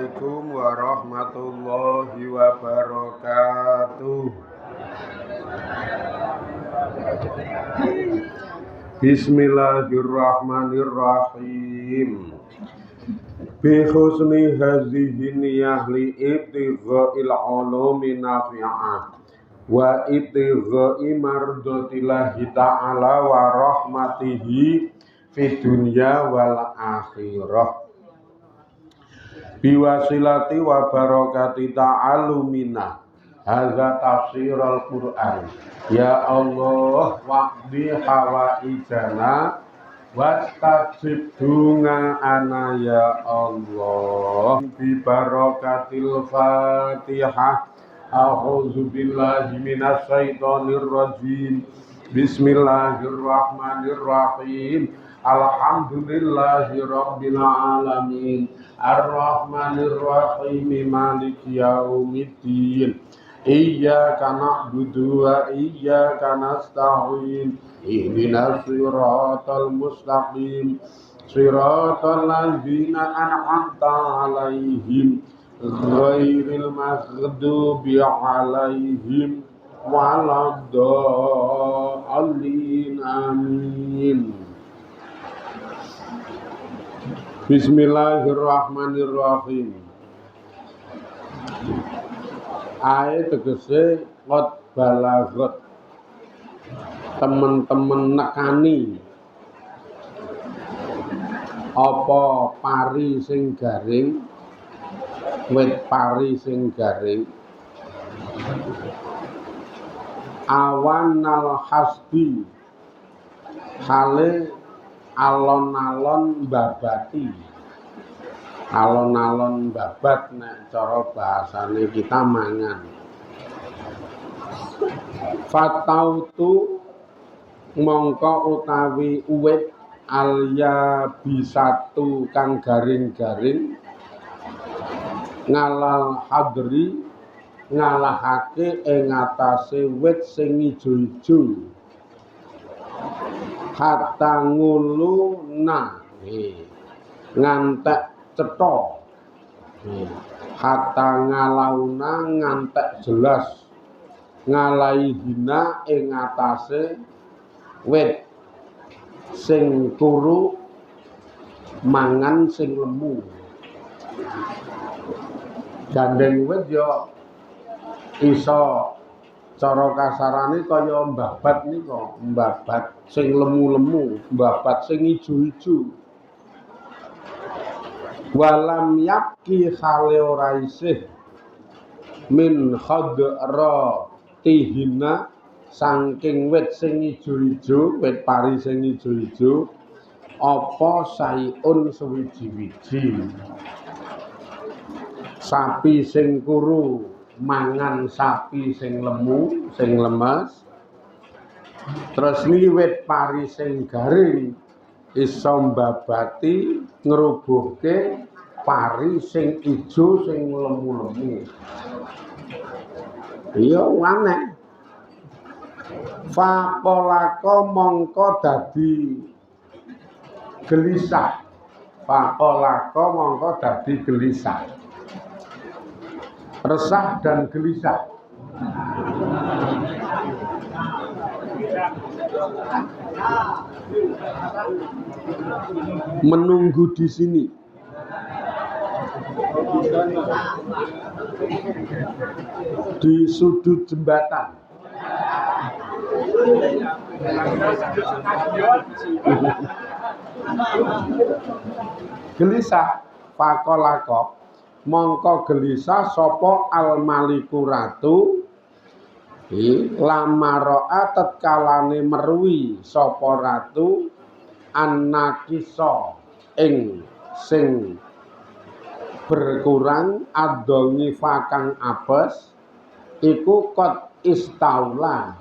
Assalamualaikum warahmatullahi wabarakatuh. Bismillahirrahmanirrahim. Bi husni hadhihi niyah li ibtigha'il ulumi nafi'ah wa ibtigha'i mardatillahi ta'ala wa rahmatihi fid dunya wal akhirah. Biwasilati wa barakati ta'alumina hadza tafsirul Qur'an. Ya Allah waqdi hawaijana wastajib dungaana ya Allah. Bi barakatil Fatihah. A'udzu billahi minasy syaithanir rajim. Bismillahirrahmanirrahim. Alhamdulillahi rabbil alamin. Ar-Rahmanir-Rahim. Maliki yaumiddin. Iyyaka na'budu wa iyyaka nasta'in. Ihdinas siratal mustaqim. Siratal ladzina an'amta 'alaihim ghairil maghdubi 'alaihim waladdallin. Amin. Bismillahirrahmanirrahim. Ayat tegese qad balagot, temen-temen nekani apa pari sing garing, wit pari sing garing, awanal hasbi hale alon-alon babati. Alon-alon babat nek cara bahasane kita mangan. Fatautu mongko utawi uwit alya bisatu kang garing-garing ngalal hadri ngalahake ing atase wit sing ijo-ijo. Hatta ngulu na ngantek cetha, hatta ngalauna ngantek jelas, ngalaihina ing atase wit sing turu mangan sing lemu. Gandeng wit ya iso cara kasarane kaya mbabat nika, mbabat sing lemu-lemu, mbabat sing ijo-ijo. Walam yakki khale ora isih min khadra tihina saking wit sing ijo-ijo, wit pari sing ijo-ijo apa saiun suwiji-wiji. Sapi sing kuru mangan sapi sing lemu, sing lemes. Terus wit pari sing garing iso mbabati ngrubuhke pari sing ijo sing lemu-lemu. Iya aneh. Faqolako mongko dadi gelisah. Faqolako mongko dadi gelisah. Resah dan gelisah. Menunggu di sini. Di sudut jembatan. Gelisah. Fakolako mongko gelisah sapa al-maliku ratu lamaroa tetkalane meruwi sapa ratu annakisa ing sing berkurang adongi fakang apes iku kot istaula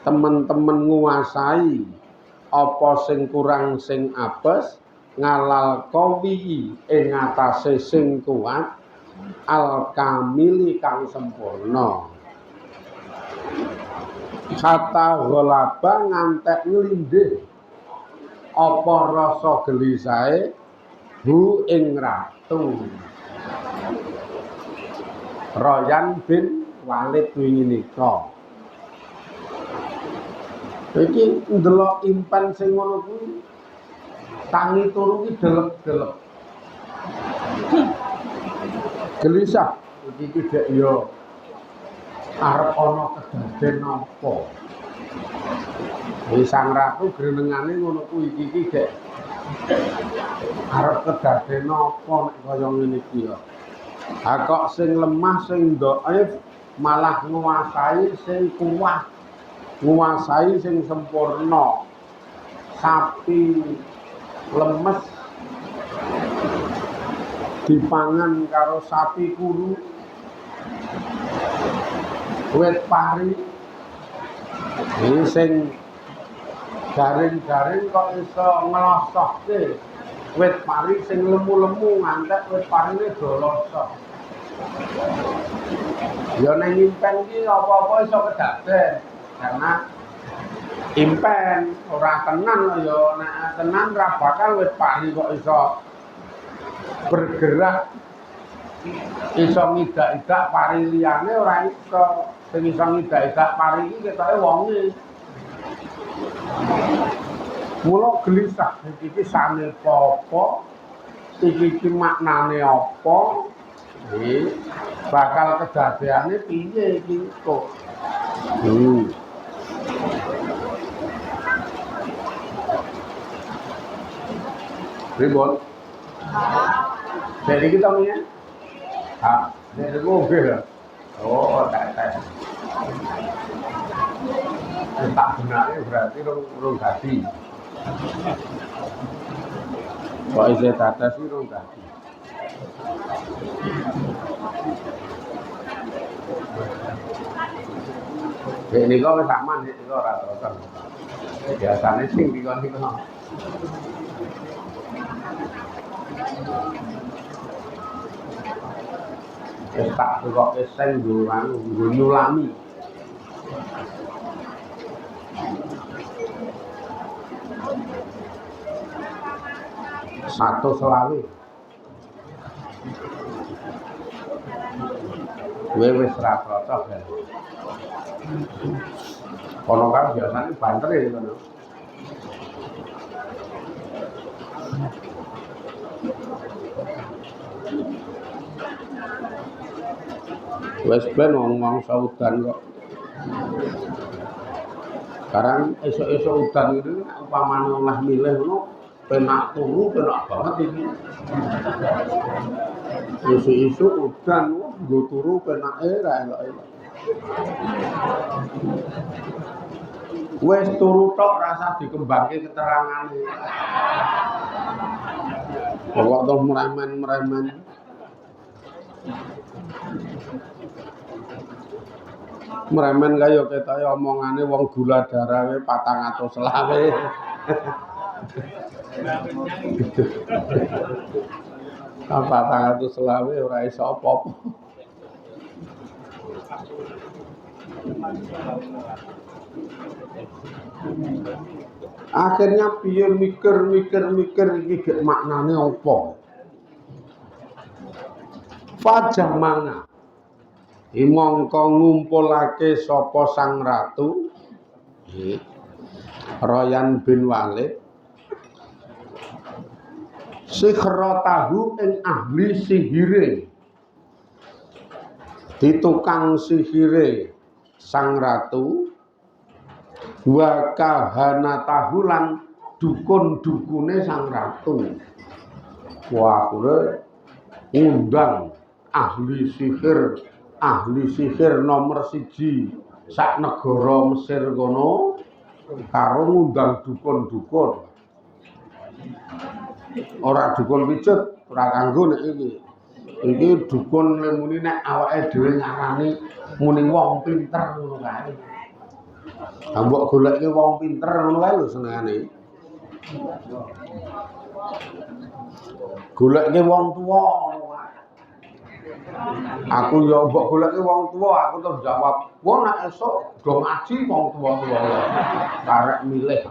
temen-temen nguasai apa sing kurang sing apes ngalal kawi ing atase sing kuat al kamili kang sempurna. Kata ghalaba ngantek nglindih apa rasa gelisahe hu ing ratu. Royan bin Walid wingi nika. Iki ndelok impen sing ngono kuwi tangi turu ki delep-delep. Gelisah iki dhek ya arep ana kedaden apa. Wis sang ratu grenengane ngono kuwi iki dhek arep kedaden apa nek kaya ngene iki ya. Ha kok sing lemah sing dhaif malah nguasai sing kuat. Nguasai sing sempurna. Sapi lemes dipangan karo sapi kuru. Wit pari iki sing garing-garing kok iso ngelosokke. Wit pari sing lemu-lemu ngantek wit parine doloso. Ya ning impen iki apa-apa iso kedaden karena impen ora tenan ya nek tenan ra bakal wit pari kok iso bergerak iso ngidak-idak pari liyane ora iso. Sing iso ngidak-idak pari iki ketoke wonge. Mula gelisah iki sane apa? Iki maknane apa? Bakal kedadeane piye iki kok. Ribon. Jadi kita punya. Jadi mobil. Oh, tak. Tak benake berarti rong dadi. Kok isih dadas iki rong dadi. Ini kok wis aman iki kok ora terus. Biasane sing dikon-dikon. Wis tak kok sing nggo nyulami. Satu selawe. Wis ra cocok ya. Kono kan biasane banter ya ngono. Wes ben wong saudan kok. Sekarang esok-esok udan itu umpamane olah milih ngono penak turu penak banget iki. Esuk-esuk udan nggo turu penake ra elok-elok. Wes turu tok rasa dikembangke keterangane. Kok toh meremen-meremen. Meremen kaya ketoke omongane wong gula darah 400 selawe. Apa 400 selawe ora iso apa-apa. Akhirnya piye mikir iki gek maknane apa? Fajamana mongko ngumpulake sapa sang ratu Royan bin Walid sikhrotahu ing ahli sihire ditukang sihire sang ratu wa kahanatahu lan dukun-dukune sang ratu. Wah kure ngundang ahli sihir nomor 1 sak negara Mesir kono karo ngundang dukun-dukun. Ora dukun pijet, ora kanggo nek iki. Iki dukun muni nek awake dhewe ngarani muni wong pinter ngono kae. Ha mbok goleke wong pinter ngono kae lho senengane. Goleke wong tuwa. Aku ya mbok goleki wong tua, aku terus jawab, "Wong nek esuk do ngaji wong tua-tua ya." Karek milih.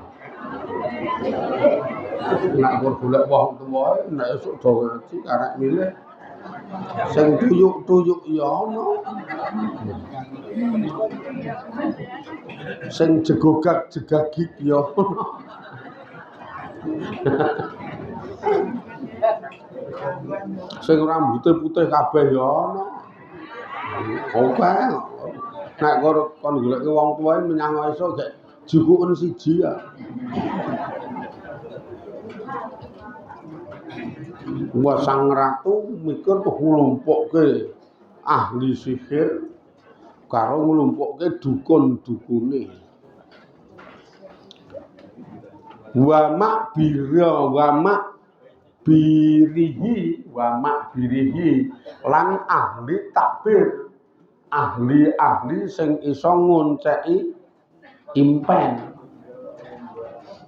Nek golek wong tua, nek esuk do ngaji karek milih. Sing tuyuk-tuyuk ya ana. Sing jegogak-jegagik ya ana. Sing rambute putih kabeh ya ana. Oke. Nek kon goleke wong tuwae menyang esuk gek jukuken siji ya. Wah sang ratu mikir tuh nglumpukke ahli sihir karo nglumpukke dukun-dukune. Wa mak birihi lan ahli takbir. Ahli-ahli sing iso ngonceki impen.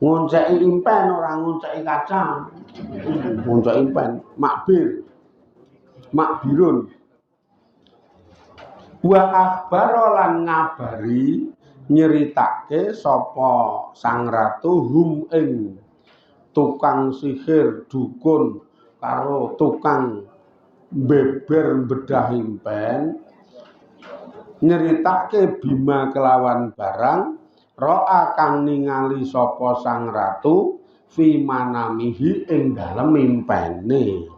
Ngonceki impen ora ngonceki kacang. Ngonceki impen, makbirun. Wa akhbara lan ngabari nyeritake sapa sang ratu hum ing tukang sihir dukun karo tukang beber bedah impen nyeritake bima kelawan barang ro'a kang ningali sapa sang ratu fi manamihi ing dalem impene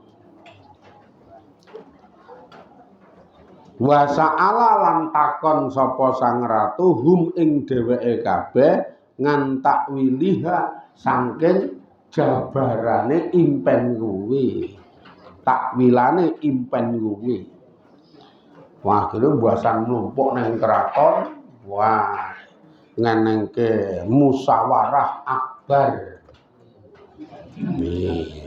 wa sa'ala lan takon sapa sang ratu hum ing dheweke kabeh ngan takwiliha saking jabarane impen kuwi takwilane impen kuwi. Wah, kira buasan numpuk neng keraton, wah, ngenengke musyawarah akbar. Nih,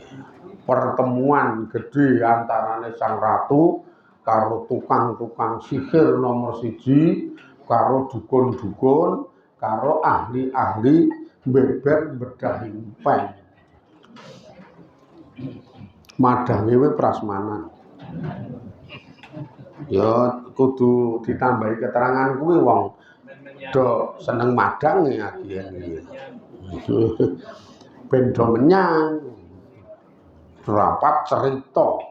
pertemuan gede antarane sang ratu karo tukang-tukang sihir nomor 1, karo dukun-dukun, karo ahli-ahli beber bedah impen. Madange we prasmanan. Ya kudu ditambahi keterangan kuwi wong do seneng madang ya iki. Ben do menyang. Rapat cerita.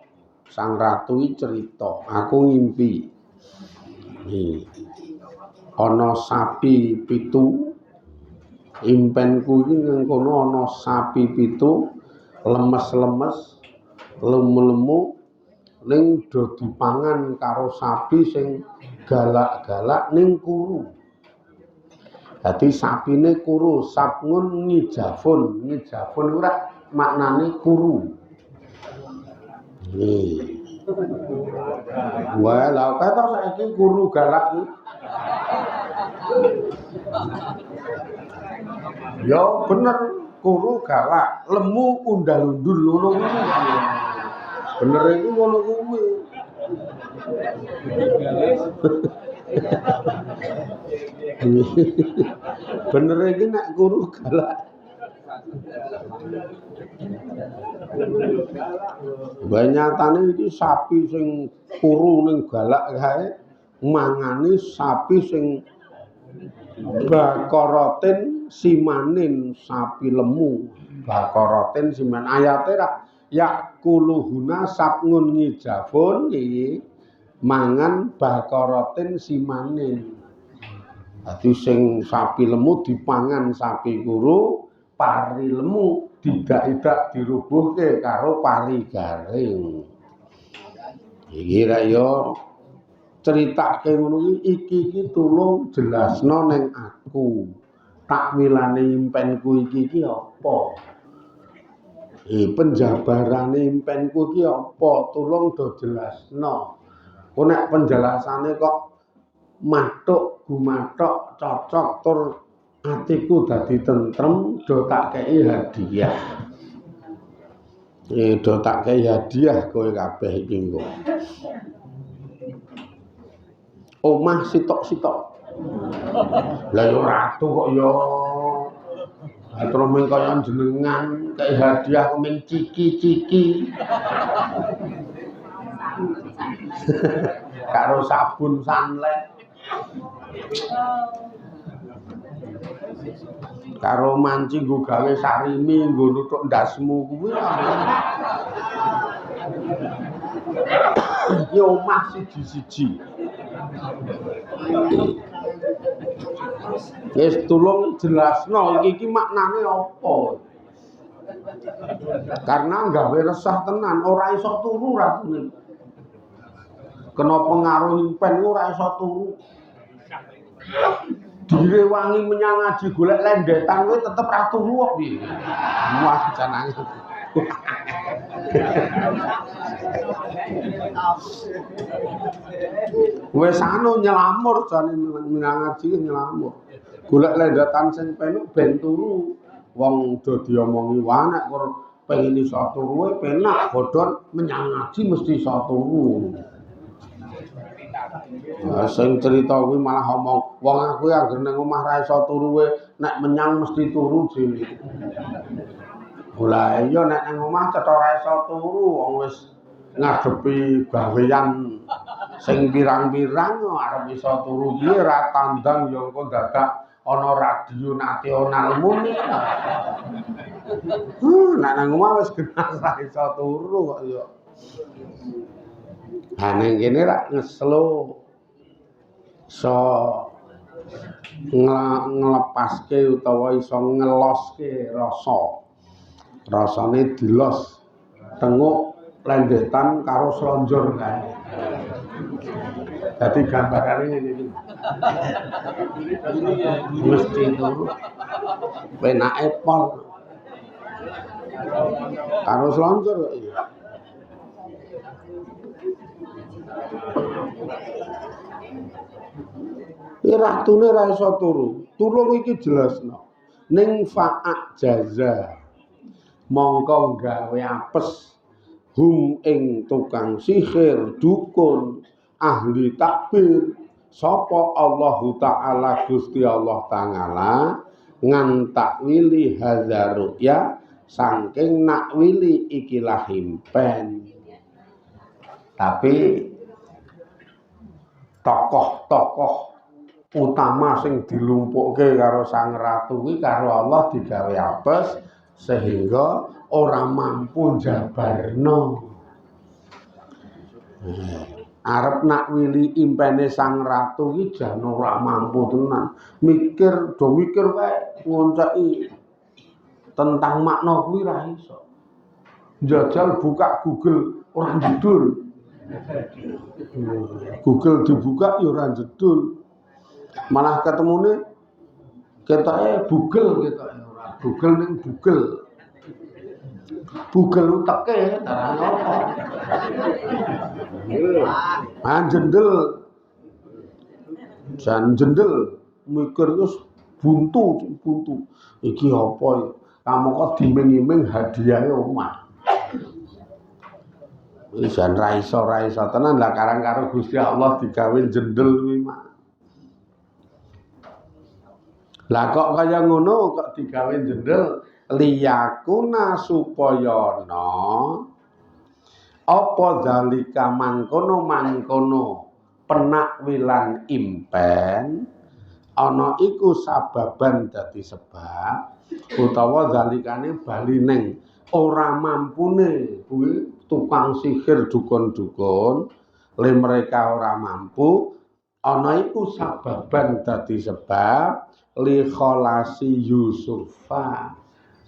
Sang ratu iki cerita, aku ngimpi. Ana sapi 7. Impenku iki nang kono ana sapi 7, lemes-lemes, lemu-lemu ning do dipangan karo sapi sing galak-galak ning kuru. Dadi sapine kuru, sapngun ngijafun. Ngijafun ora maknane kuru. Wah, lha kata saiki kuru galak iki. Ya bener, kuru galak, lemu undal-undul ngono kuwi. Bener iki ngono kuwi. Bener iki nek kuru galak. Banyatane iki sapi sing kuru ning galak kae mangane sapi sing bakaratin simanin sapi lemu. Bakaratin siman ayate ra yakuluhuna sapngun ngijafun iki mangan bakaratin simanin. Dadi sing sapi lemu dipangan sapi kuru, pari lemu didak-idak dirubuhke karo pari garing. Iki ra yo critake ngono iki tulung jelasno ning aku. Takwilane impenku iki apa? Penjabarane impenku iki apa? Tulung do jelasno. Kok nek penjelasane kok matuk gumathok cocok tur atiku dadi tentrem do tak kei hadiah. Do tak kei hadiah kowe kabeh iki engko. Omah sitok-sitok. Lah yo ratu kok yo. Terus mung kaya jenengan kei hadiah mung ciki-ciki. Karo sabun Sunlight. Karo manci nggo gawe sarimi nggo nuthuk ndasmu kuwi. Iki omah siji-siji. Wis tulung jelasno iki maknane apa. Karena gawe resah tenan, ora iso turu ratune. Kena pengaruh impen ora iso turu. Direwangi menyang ngaji golek lendetan kowe tetep ra turu kok piye. Wah janane. Wis anu nyelamur jane menyang ngaji nyelamur. Golek lendetan sing penuk ben turu. Wong do diomongi wae nek pengen iso turu penak bodhon menyang ngaji mesti iso turu. Nah, sing cerita kuwi malah omong wong aku anggere nang omah ra iso turu nek menyang mesti turu dhewe. Lah iya nek nang omah cetha ra iso turu wong wis ngadepi gawean sing pirang-pirang arep iso turu piye ra tandang ya engko dadak ana radio nasional muni. Nek nang omah wis genah ra iso turu kok ya. Ha ning kene ra ngeslo iso nglepaske utawa iso ngeloske rasane dilos tenguk lendetan karo slonjor kae. Dadi gambarane ngene iki. Mesti turu penake pol karo slonjor kok iya. Ratune ra iso turu. Tulung iki jelasno. Ning fa'ak jaza. Mongko gawe apes hum ing tukang sihir, dukun, ahli takbir. Sapa Allahu Ta'ala Gusti Allah Ta'ala ngan takwili hadza ya saking nakwili ikilah himpen. Tapi tokoh-tokoh utama sing dilumpukke karo Sang Ratu kuwi karo Allah digawe apes sehingga ora mampu jabarno. Arep nak wili impene Sang Ratu iki jan ora mampu tenan. Mikir wae ngonceki tentang makna kuwi ra iso. Njajal buka Google ora jedul. Google dibuka ya ora jedul. Malah ketemune ketoke Google ketoke ora Google ning Google. Google uteke tarane apa? Jendel. Jan jendel mikir wis buntu. Iki apa ya? Kamu kok diming-iming hadiahe omah. Wis jan ra iso tenan lah karang karo Gusti Allah digawe jendel kuwi mah. Lah kok kaya ngono kok digawe jendel liyakuna supaya ana apa zalika mangkono penakwilan impen ana iku sababan dadi sebab utawa zalikane bali ning ora mampune kuwi tukang sihir dukun-dukun le mereka ora mampu ana iku sababan dadi sebab li kholasi Yusufa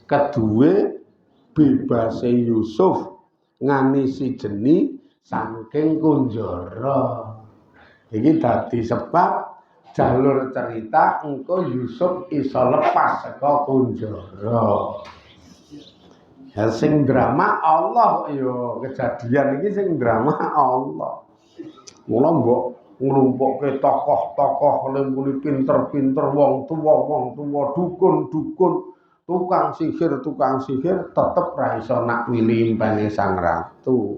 kedue bebase Yusuf ngani si jeni saking kunjara. Iki dadi sebab jalur cerita engko Yusuf iso lepas saka kunjara. Ya sing drama Allah ya kejadian iki sing drama Allah. Mula mbok nglumpukke tokoh-tokoh muni pinter-pinter wong tuwa dukun-dukun tukang sihir tetep ra iso nakwili impene Sang Ratu.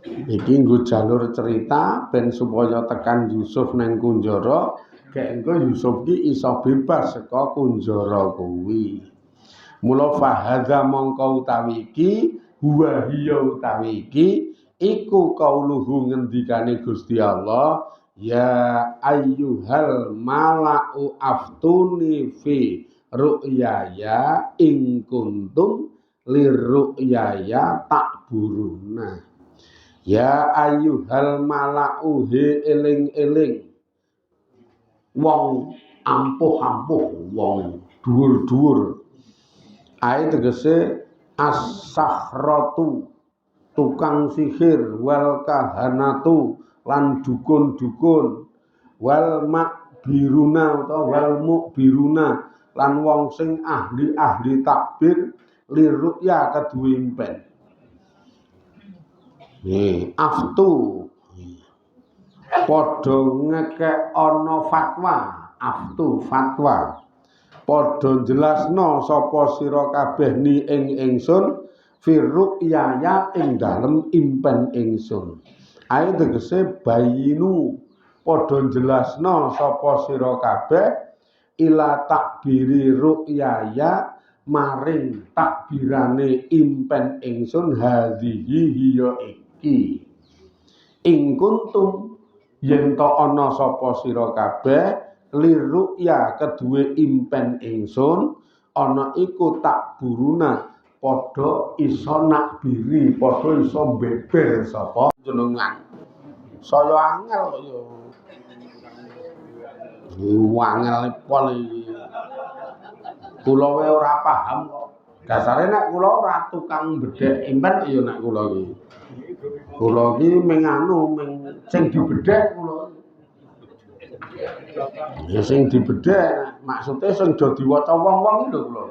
Iki nggo jalur cerita ben supaya tekan Yusuf nang kunjara, gek engko Yusuf ki iso bebas saka kunjara kuwi. Mula fahadza mongko utawi iki huwa hiya utawi iki iku kauluhu ngendikane Gusti Allah ya ayyuhal mala'u aftuni fi ru'yaya in kuntum liru'yaya takburuna. Ya ayyuhal mala'u he eling-eling wong ampuh-ampuh, wong dhuwur-dhuwur. Ae tegese as-sahratu tukang sihir, wal kahanatu lan dukun-dukun, wal makbiruna utawa wal mukbiruna lan wong sing ahli-ahli takbir liru'ya kedue impen. Aftu padha ngekek ana fatwa, aftu fatwa padha jelasno sapa sira kabeh ni ing ingsun firru'yaya ing dalem impen ingsun. Ae tegese bayinu padha jelasno sapa sira kabeh ila takbiri ru'yaya maring takbirane impen ingsun hadhihi hiya iki. Ing kuntum yen to ana sapa sira kabeh liru'ya kedue impen ingsun ana iku takburuna padha iso nakbiri, padha iso beber sapa jenengan. Saya angel kok ya. Angel pol iki. Kula wae ora paham kok. Dasare nek kula ora tukang bedhek impen ya nek kula iki. Kula iki ming sing dibedhek kula. Ya sing dibedhek maksude sing do diwaca wong-wong lho kula.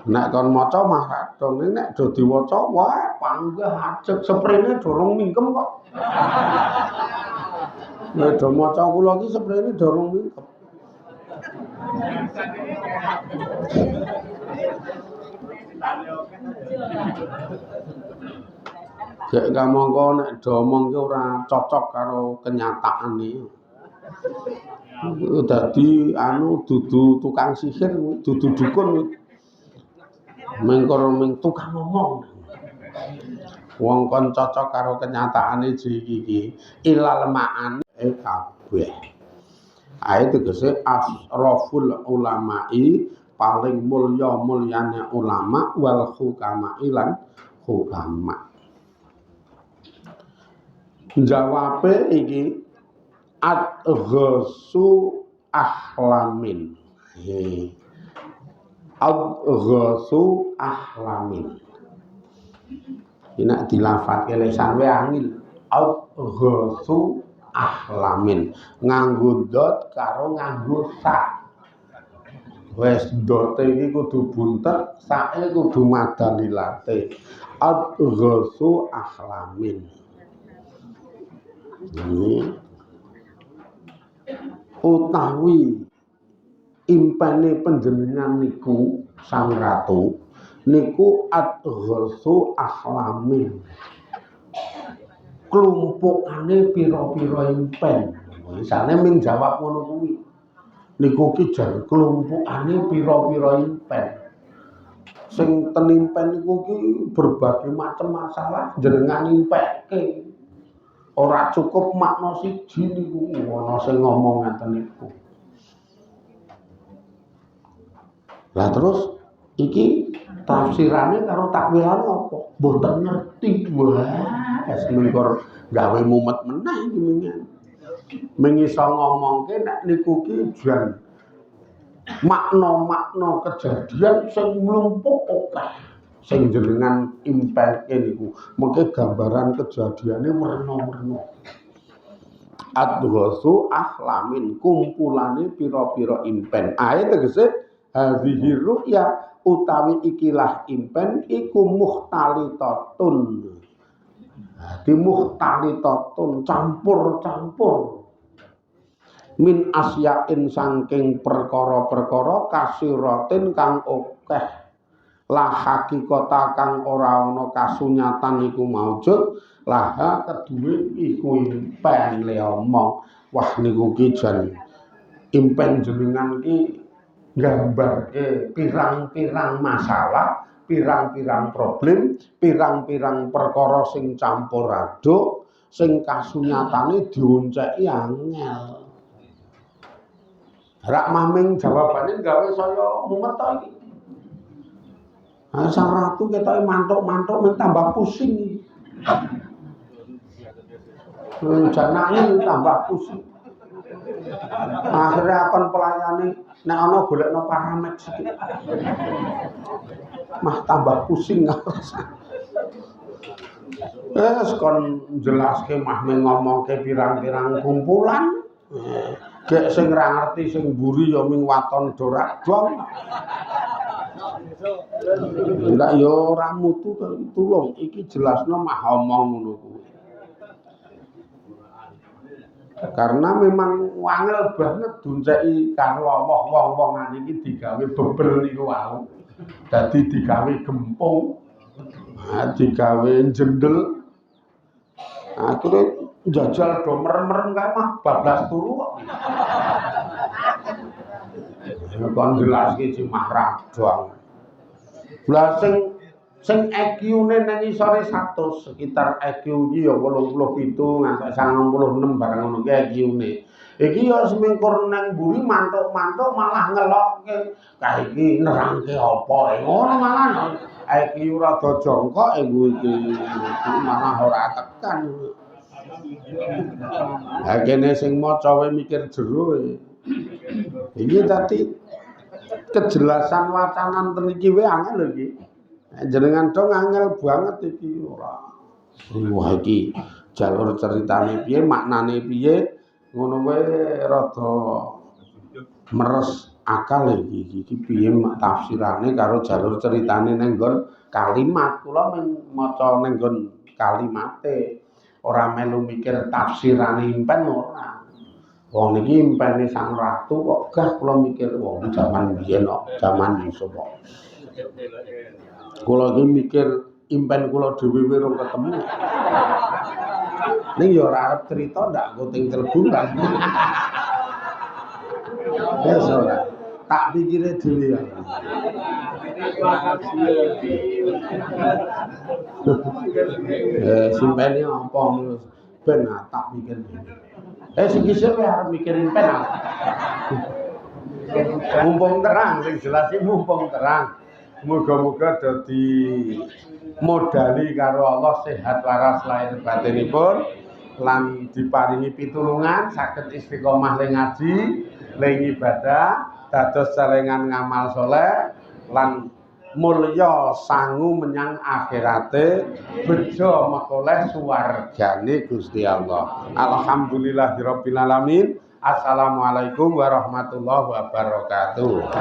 Nek kon maca mah kadone nek do diwaca wae panggah ajeg sprene durung mingkem kok. Nek do maca kula iki sprene durung mingkem. Gek kamangka nek do omong ki ora cocok karo kenyataan iki. Dadi dudu tukang sihir, dudu dukun. Mengkor tukang ngomong. Wong kon cocok karo kenyataane iki ilal ma'ani kabeh. Ae tegese asraful ulama'i paling mulyane ulama wal hukama lan hukama. Jawabe iki adghasu ahlamin. Adghasu ahlamin. Nek dilafatke lesan wae angel. Adghasu ahlamin. Nganggo dot karo nganggo sa. Wes dote iki kudu buntet, sake kudu madalilate. Adghasu ahlamin. Utawi impene panjenengan niku sang ratu niku adghasu ahlamin. Klumpukane pira-pira impen. Misale ming jawab ngono kuwi. Niku ki jan klumpukane pira-pira impen. Sing ten impen niku ki berbagai macam masalah jenengan impeke. Ora cukup makna siji niku ana sing ngomong ngaten niku. Lah terus iki tafsirane karo takwilane apa? Mboten ngerti. Wah, es mengkor gawe mumet meneh iki menyan. Mengiso ngomongke nek niku ki jan makna-makna kejadian sing mlumpuk akeh. Sing jenengan impelke niku mengke gambaran kejadiane werna-werna. Adghasu ahlamin kumpulane pira-pira impen. Ae tegese hadhihi ru'ya utawi ikilah impen iku muhtalitatun. Di muhtalitatun campur-campur. Min asyain saking perkara-perkara kasiratin kang akeh. La hakikata kang ora ana kasunyatan iku maujud, laha kedue iku impen le omong. Wah niku ki jan impen jenengan ki nggambarke pirang-pirang masalah, pirang-pirang problem, pirang-pirang perkara sing campur aduk, sing kasunyatane dionceki angel. Rak maming jawabane gawe saya mumet to iki. Sang ratu ketoke mantuk-mantuk men tambah pusing. Janake tambah pusing. Akhirnya akon pelayane nek ana golekno paramek sithik. Mah tambah pusing. Kon jelaske mah ngomongke pirang-pirang kumpulan. Gek sing ra ngerti sing mburi ya ming waton dorak dong. Enggak ya ora mutu tulung iki jelasno mah omong ngono kuwi. Karena memang wangel banget dunceki karo Allah wong-wongan iki digawe beber niku wau. Dadi digawe gempung. Digawe jendel. Akhire njajal do merem-merem kae mah bablas turu kok. Kon jelaske cimah radong. Lah sing EQ-ne nang isore 100 sekitar EQ iki ya 87 nganti 96 barang ngono ki EQ-ne. Iki ya semengkur nang mburi mantuk-mantuk malah ngelokke. Ka iki nerangke apa ngono malah. EQ rada jongkok iki malah ora tekan. Ha kene sing maca wae mikir jero. Iki dadi kejelasan wacanan mriki wae angel lho iki. Jenengan dong angel banget iki ora. Wah iki jalur ceritane piye, maknane piye, ngono wae rada meres akal iki. Iki piye tafsirane karo jalur ceritane ning nggon kalimat. Kula maca ning nggon kalimate. Ora melu mikir tafsirane impen ora. Wong niki impene sang ratu kok gah kula mikir wong jaman biyen kok, jaman Yusuf kok. Kula iki mikir impen kula dhewe rung ketemu. Ning ya ora arep crita ndak kuting terbulan. Wes ora. Tak pikire dhewe ya. Simpene apa ben tak pikir dhewe. Sing isih kowe arep mikirin pen. Mumpung terang sing jelas iki mumpung terang. Muga-muga dadi modali karo Allah sehat waras lahir batinipun lan diparingi pitulungan saged istiqomah ing ngaji, ing ibadah, dados celengan ngamal saleh lan mulya sangu menyang akhirate bejo mekoleh suwargane Gusti Allah. Alhamdulillahirabbil alamin. Assalamualaikum warahmatullahi wabarakatuh.